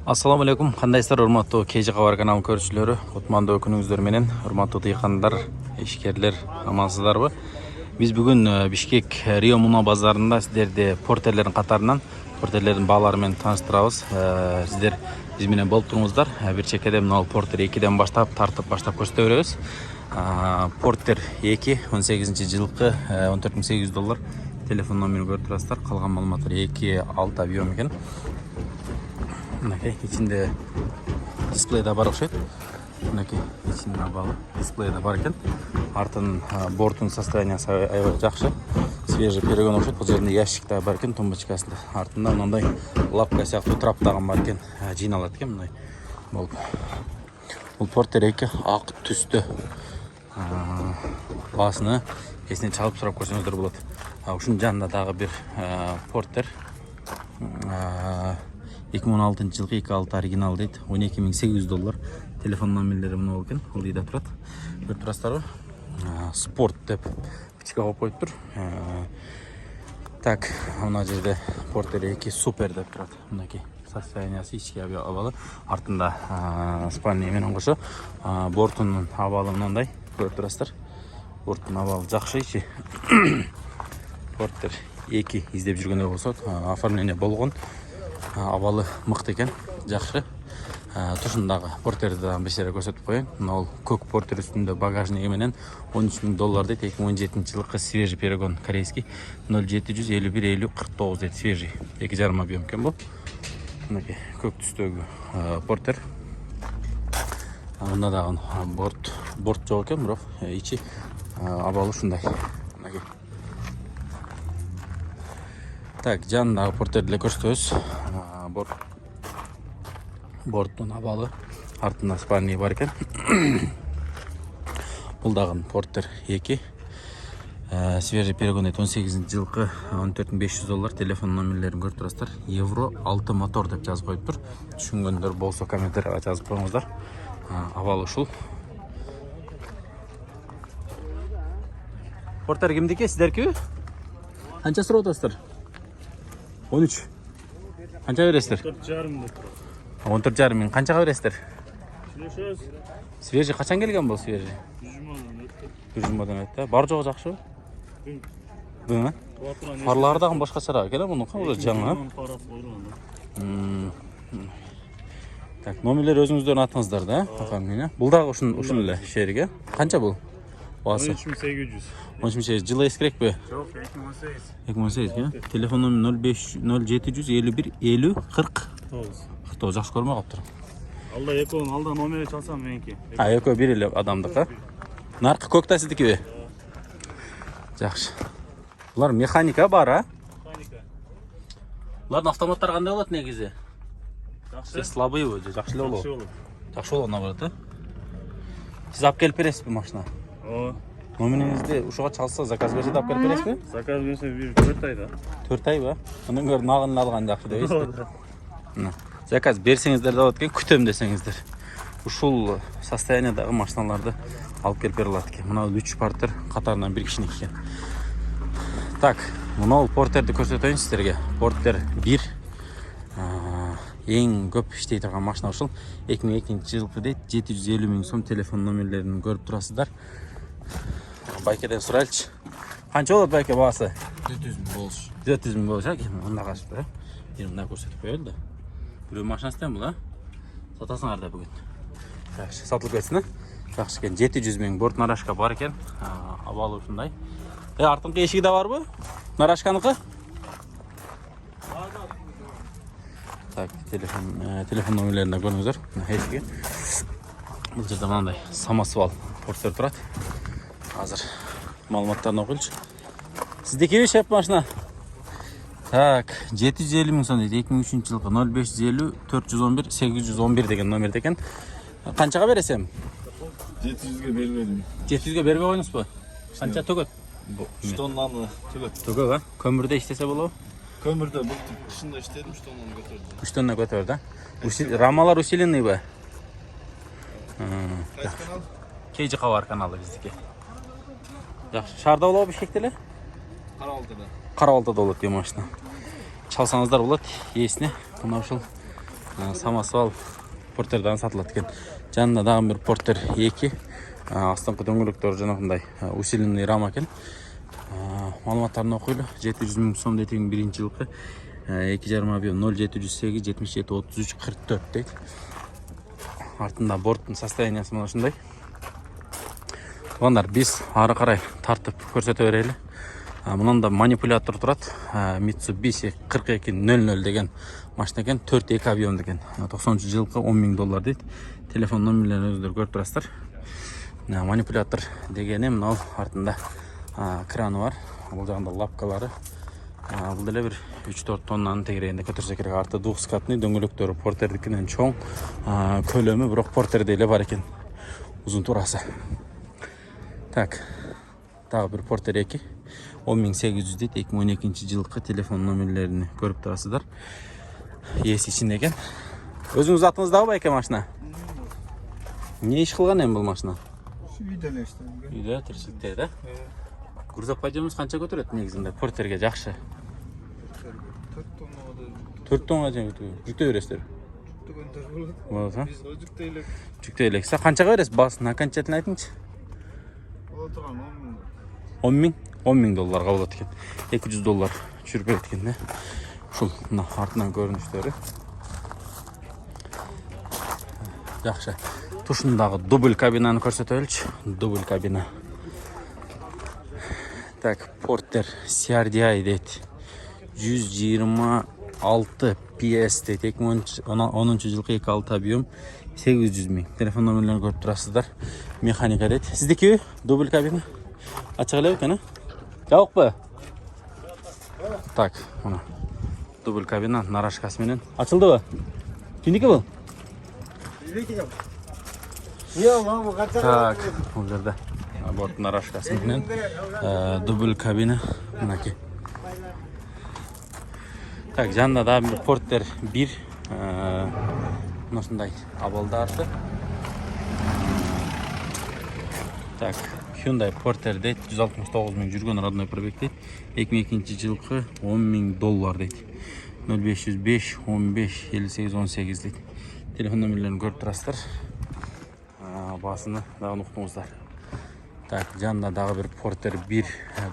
Assalamu alaikum. Кандайсыздар, урматтуу KG Кабар каналынын көрүүчүлөрү? Кутмандуу күнүңүздөр менен, урматтуу тыйкандар, ишкерлер, амансыздарбы? Биз бүгүн Бишкек Рио Муна базарында сиздерди портерлердин катарынан портерлердин баалары менен тааныштырабыз. Сиздер биз менен болуп туруңуздар. Бир чекеде мына Портер 2ден баштап тартып баштап көрсөтө беребиз. Портер 2 18-жылкы $14.800 телефон номерин көрүп турасыздар. Калган маалыматтар 2.6 объем экен. Мынакей ичинде дисплейда бар окшойт. Мынакей ичинде абалы дисплейда бар экен. Артын борттун состояниясы аябай жакшы. Свежий перегон окшойт. Бул жеринде ящик да бар экен, тумбочкасында. Артында мындай лапка сыяктуу трап дагы бар экен. Жыйналат экен мындай болуп. Бул Портер 2 ак түстө. Баасыны эсине чалып сурап көрсөңүздөр болот. Ушунун жанында дагы бир Портер 2016-жылкы 2.6 оригинал дейт. $12.800 телефон номерлери мына болуп экен. Бул үйдө турат. Көрүп турасыздарбы? Спорт деп бичке коюп коюптур. Так, мына жерде Портер 2 супер деп турат. Мынакей состояниясы ички абалы. Артында спальня менен кошо борттун абалы мындай. Көрүп турасыздар. Борттун абалы жакшы ичи. Портер 2 издеп жүргөндөр болсо, оформление болгон. Абалы мыкты экен, жакшы. Тушундагы Портерди да бешере көрсөтүп коеюн. Мына ол көк Портер үстүндө багажниги менен $13.000 дейт. 2017-жылкы свежий перегон корейский 0751-50-49 дейт. Свежий 2,5 объем экен бул. Мынакей көк түстөгү Портер. Мында дагы борт жок экен, бирок ичи абалы ушундай. Мынакей. Так, жанындагы Портерди эле көрсөтөбүз. Борттун абалы, артында спальня бар экен. Бул дагы Портер 2. Свежий перегон 18-жылкы $14.500 телефон номерлерин көрүп турасыздар. Евро 6 мотор деп жазып коюптур. Түшүнгөндөр болсо комментарийга жазып коюңуздар. Абалы ушул. Портер кимдики? Сиздеркиби? Канча сурап атасыздар? 13. Канча бересиздер? 14,5 миң. Канчага бересиздер? Свежий качан келген бул свежий? 100 мыңдан өттү. Бар жогу жакшыбы? Фарлары дагы башкачараак экен мунун, уже жаңы. Так, номерлер өзүңүздөрдүн атыңыздар да, оформление. Бул дагы ушун эле шериге. Канча бул? Баасы 13.800. 13.800. Жылы эскирекпи? Жок, 2018 экен. Телефон номер 0751-50-40. 49 жакшы көрмөй калыптыр. Алда экөөнүн алда номери чалсам меники. Экөө бир эле адамдыкы. Наркы көк да сиздикиби? Жакшы. Булар механика бар, а? Механика. Булардын автоматтары кандай болот негизи? Жакшы. Слабыйбы, жакшы эле болот. болот. Жакшы болот наоборот, а? Сиз алып келип бересизби машина? Ооба. Номериңизди ушуга чалса, заказ берсе алып келип бересизби? Заказ берсе бир 4 айда. 4 айбы? Андан көрө нагын алган жакшы дебейсизби? Заказ берсеңиздер да болот экен, күтөм десеңиздер. Ушул состояниядагы машиналарды алып келип бере алат экен. Мына 3 Портер катарынан бир кишиники экен. Так, мына Портерди көрсөтөйүн сиздерге. Портер 1 эң көп иштей турган машина ушул. 2002-жылкы дейт, 750 миң сом телефон номерлерин көрүп турасыздар. Байкеден сурайлычы. Канча болот байке баасы? 400 миң болуш. 400 миң болуш, мында качып, мында көрсөтүп коелу да. Бирөө машинасынан бул, сатасыңар да бүгүн. Жакшы, сатылып кетсин, жакшы экен. 700 миң борт нарашка бар экен. Абалы ушундай. Артыңкы эшиги да барбы? Нарашканыкы? Так, телефон номерлерин да көрүңүздөр. Эшиги. Бул жерде мындай самосвал Портер турат. Азыр маалыматтарын окуйлучу. Сиздикиби шеп машина? Так, 750 миң сом дейт. 2003-жылкы 0550-411-811 деген номерде экен. Канчага бересем? 700ге бербедим. 700ге бербей коюңузбу? Канча төгөт? 3 тоннаны төгөт. Төгөт, көмүрдө иштесе болобу? Көмүрдө бул кышында иштедим, 3 тоннаны көтөрдүм. 3 тонна көтөрдү, Рамалар усиленныйбы? Кайсы канал? KG Кабар каналы биздики. Жакшы, шаарда болобу Бишкекте эле? Карабалтыда. Карабалтыда болот дейм машина. Çalsanızlar болот, есіне. Мына ушул самосвал портердан сатылат экен. Жанында дагы бир портер 2. Астыңкы дөңгөлөктөрү жанагындай усиленный рама экен. Маалыматтарын окуйлу. 700 миң сом дейтин биринчи жылкы. 2,5 объем 0708 77 33 44 дейт. Артында борттун состояниясы мына ушундай. Туугандар, биз ары карай тартып көрсөтө берели. Мынанда манипулятор турат. Mitsubishi 4200 деген машина экен, 4,2 объем деген. 90-жылкы $10,000 дейт. Телефон номерлерин өздөрү көрүп турасыздар. Манипулятор дегени мына артында краны бар. Бул жагында лапкалары. Бул деле бир 3-4 тоннанын тегерегинде көтөрсө керек. Арты двухскатный дөңгөлөктөрү портердикинен чоң, көлөмү бирок портерде эле бар экен. Узун турасы. Так. Дагы бир портер 2. 10.800 дейт. 2012 жылкы телефон номерлерин көрүп турасыздар. Ээси ичинде экен. Өзүңүз атыңыздагы байке машина? Не иш кылган эми бул машина? Үйдө эле иштейм. Үйдө тирчиликте да? Грузов подъемубуз канча көтөрөт негизинде? Портерге жакшы. 4 тонна жүктөй бересиздер. Болот, а? Биз жүктөй элек. Жүктөй элексе канчага бересиз? Басын окончательно айтыңызчы. Боло турган $10,000 $10,000 болот экен. $200 түшүрүп берет экен да. Ушул мына артынан көрүнүштөрү. Жакшы. Тушундагы дубль кабинаны көрсөтөлүчү. Дубль кабина. Так, портер CRDI дейт. 126 PS дейт. 2010 жылкы 2,6 объем 800 миң. Телефон номерлерин көрүп турасыздар. Механика дейт. Сиздики дубль кабина? Ачык эле экен, а? Жабыкпы? Так, мына дубль кабина нарашкасы менен. Ачылдыбы? Кимдики бул? Так, бул жерде борт нарашкасы менен дубль кабина мынакей. Так, жанында да бир портер 1 мындай абалдарсы. Так, Hyundai Porter дейт, 169 миң жүргөн родной пробег дейт. 2002 жылкы $10,000 дейт. 0505 15 58 18 дейт. Телефон номерлерин көрүп турасыздар. Басыны дагы уктуңуздар. Так, жанында дагы бир Porter 1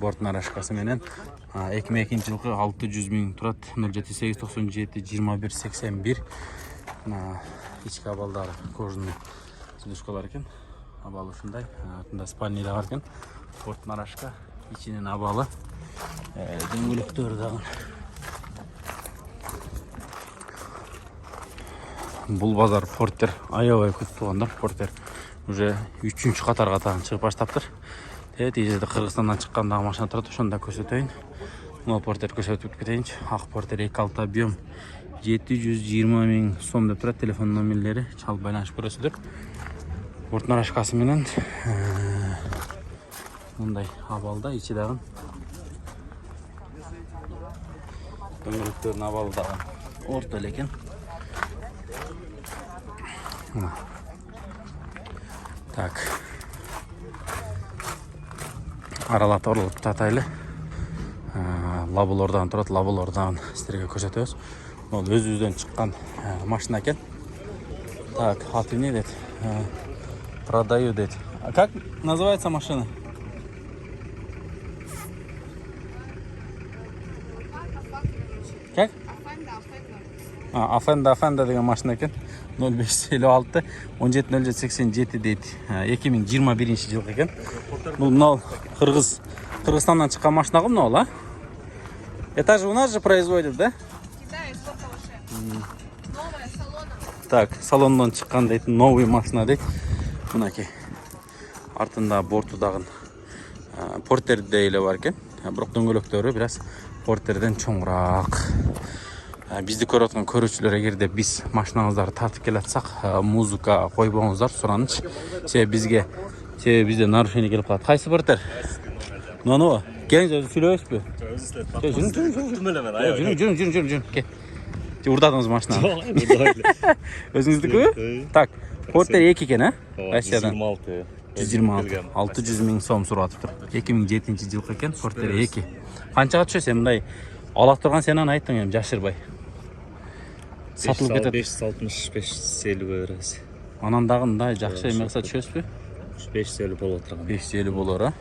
борт нарашкасы менен 2002 жылкы 600 миң турат. 078 97 21 81. Ички абалдары кожаный сидушкалар экен. Абалы ушундай. Артында спальный да бар экен. Порт нарашка, ичинен абалы. Дөңгөлөктөрү дагы. Бул базар Портер аябай көп туугандар. Портер уже 3-чү катарга тагын чыгып баштаптыр. Жерде Кыргызстандан чыккан дагы машина турат, ошондо көрсөтөйүн. Мына Портер көрсөтүп кетейинчи. Ак Портер 2,6 объем 720 миң сом деп турат. Телефон номерлери чалып байланышып көрөсүздөр. Борт нарашкасы менен мындай абалда, ичи дагы дөңгөлөктөрүнүн абалы дагы орто эле экен. Так. Аралатып татайлы. Лабулордан турат, лабулордан сиздерге көрсөтөбүз. Бул өзүбүздөн чыккан машина экен. Так, аты эмне дейт? Продаю дейт. А как называется машина? Как? Афенда деген машина экен. 0556 170787 дейт. 2021 жылкы экен. Бул мына Кыргызстандан чыккан машина го мына, а? Это же у нас же производят, да? Китай, сколько вообще? Новая, салона. Так, салондан чыккан дейт, новый машина дейт. Мынакей. Артында борту дагы портерде эле бар экен. Бирок дөңгөлөктөрү бир аз портерден чоңураак. Бизди көрүп аткан көрүүчүлөр, эгерде биз машинаңыздарды тартып келатсак, музыка койбоңуздар, сураныч. Себеби бизде нарушение келип калат. Кайсы портер? Мынабы? Келиңиз, өзү сүйлөбөйсүзбү? Жүрүң. Кел. Урдадыңыз машина. Өзүңүздүкүбү? Так, Портер 2 экен, а? Россиядан. 126. 600 миң сом суратыптыр. 2007 жылкы экен, Портер 2. Канчага түшөсүң мындай ала турган сен аны айттың эми жашырбай. сатылып кетет. 560-550 беребиз. Анан дагы мындай жакшы эмекса түшөсүзбү? 550 болуп отурган. 550 болор, а?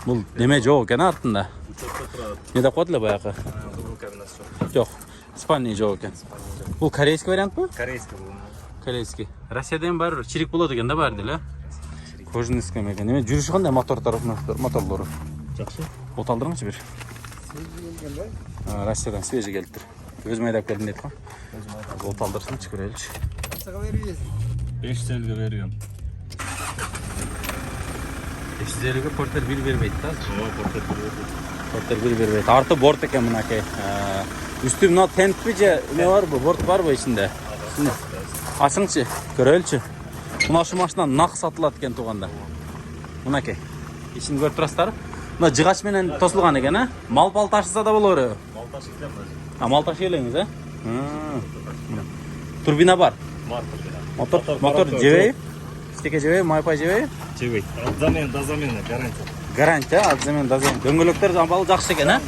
Бул неме жок экен артында. Учетко турат. Не деп коет эле баягы? Бул кабинасы жок. Жок. Спальный жок экен. Бул корейский вариантпы? Корейский бул. Корейский. Россиядан бар бир чирик болот экен да баары деле. Кожаный скем экен. Эме жүрүшү кандай моторлору? Жакшы. От алдырыңызчы бир. Россиядан свежий келиптир. Өзүм айдап келдим дейт го. От алдырсынчы көрөлүчү. 550 бериyorum. 550ге портер бир бербейт да. Ооба, Портер бир бербейт. Арты борт экен мынакей. Үстү мына тентпи же эме барбы? Борт барбы ичинде? Ачыңчы, көрөлүчү. Мына ушу машина нак сатылат экен тууганда. Мынакей. Ичин көрүп турасыздар. Мына жыгач менен тосулган экен, а? Мал ташыса да болор. Мал ташып келмez. Мал ташый элеңиз, а? Турбина бар. Бар. Мотор жебей? Стеке жебей, майпай жебей? Жебей. Замен, гарантия. Гарантия, замен, замен. Дөңгөлөктөр абалы жакшы экен, а?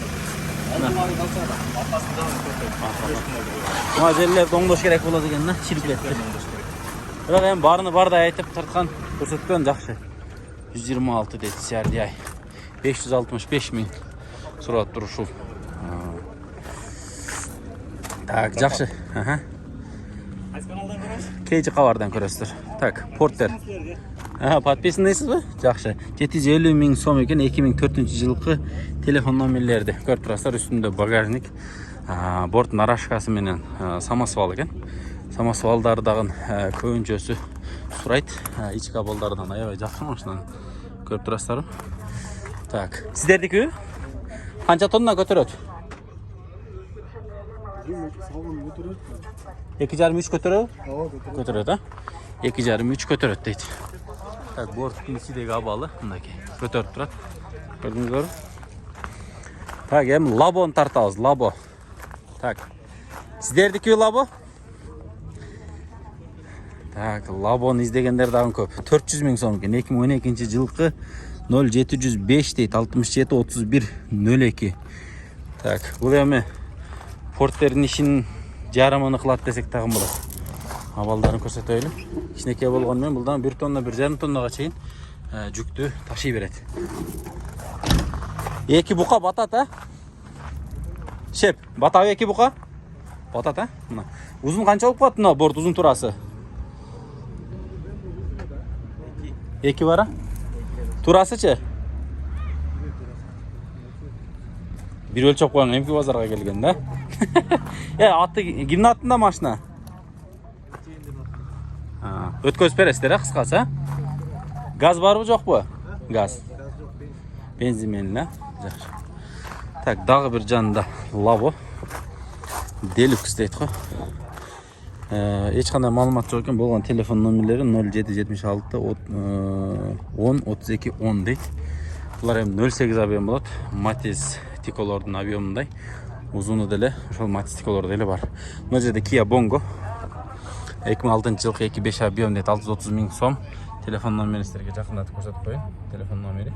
Мына жерлерди оңдош керек болот экен, да? Чиркилетти. Бирок эми баарыны бардай айтып тарткан көрсөткөн жакшы. 126 дейт CRDI. 565 миң сурап тур ушул. Так, жакшы. Кейчи кабардан көрөсүздөр. Так, портер. Подписанныйсызбы? Жакшы. 750 миң сом экен 2004-жылкы телефон номерлерди көрүп турасыздар. Үстүндө багажник, борттун арашкасы менен самосвал экен. Самосвалдары дагы көбүнчөсү сурайт. Ички абалдардан аябай жакшы машинаны көрүп турасыздар. Так, сиздердики канча тонна көтөрөт? 2,5-3 көтөрөт? Көтөрөт, а? 2,5-3 көтөрөт дейт. Так, борттун ичидеги абалы мынакей көтөрүп турат. Көрдүңүзбү? Так, эми лабону тартабыз, лабо. Так. Сиздердики лабо? Так, лабону издегендер дагы көп. 400 миң сом экен. 2012-жылкы 0705 дейт, 67-31-02. Так, бул эми порттердин ишин жарымын кылат десек дагы болот. Абалдарын көрсөтөйлү. Кичинекей болгону менен булдан 1 тонна, 1,5 тоннага чейин жүктү ташый берет. Эки бука батат, а? Шеп, батабы эки бука? Батат, а? Мына. Узун канча болуп калат мына борт узун турасы? 2 бар, а? Турасычы? Bir өлчөп коюң, эмки базарга келген да. Аты кимдин атында машина? Өткөзүп бересиздер, а, кыскасы, а? Газ барбы, жокпу? Газ. Бензин менен, а? Жакшы. Так, дагы бир жанында лабо. Делюкс дейт го. Эч кандай маалымат жок экен, болгон телефон номерлери 0776 10 32 10 дейт. Булар эми 08 объем болот. Матис Тиколордун объемундай. Узуну деле, ошол Матис Тиколор деле бар. Мына жерде Kia Bongo. 2006-жылкы 2.5 объем дейт, 630 миң сом. Телефон номерин силерге жакындатып көрсөтүп коеюн. Телефон номери.